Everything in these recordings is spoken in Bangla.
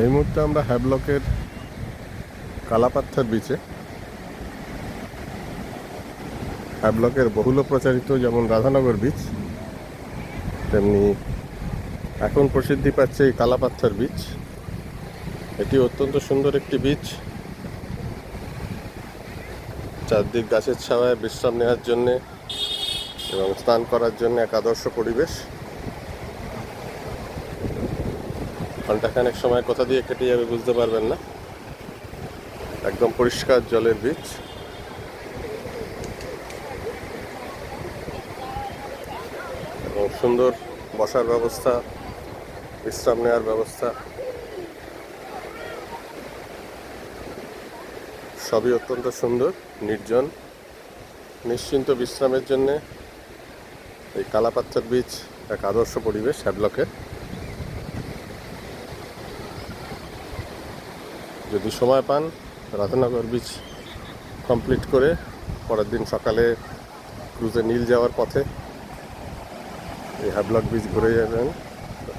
এই মুহূর্তে আমরা হ্যাভলকের কালাপাথর বিচে। হ্যাভলকের বহুল প্রচারিত যেমন রাধানগর বিচ, তেমনি এখন প্রসিদ্ধি পাচ্ছে এই কালাপাথর বিচ। এটি অত্যন্ত সুন্দর একটি বিচ, চারদিক গাছের ছায়ায় বিশ্রাম নেওয়ার জন্যে এবং স্নান করার জন্য এক আদর্শ পরিবেশ। ঘন্টাখানেক সময় কোথা দিয়ে কেটে যাবে বুঝতে পারবেন না। একদম পরিষ্কার জলের বিচ, এবং সুন্দর বসার ব্যবস্থা, বিশ্রাম নেওয়ার ব্যবস্থা সবই অত্যন্ত সুন্দর, নির্জন। নিশ্চিন্ত বিশ্রামের জন্য এই কালাপাথর বিচ এক আদর্শ পরিবেশ হ্যাভলকের। যদি সময় পান, রাধানগর বিচ কমপ্লিট করে পরের দিন সকালে ক্রুজে নীল যাওয়ার পথে এই হ্যাভলক বিচ ঘুরে যাবেন।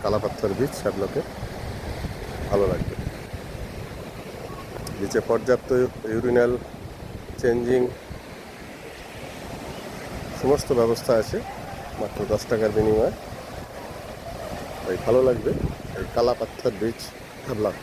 কালাপাথর বিচ হ্যাভলকে ভালো লাগবে। বিচে পর্যাপ্ত ইউরিনাল, চেঞ্জিং সমস্ত ব্যবস্থা আছে, মাত্র 10 টাকার বিনিময়ে। তাই ভালো লাগবে এই কালাপাথর বিচ হ্যাভলক।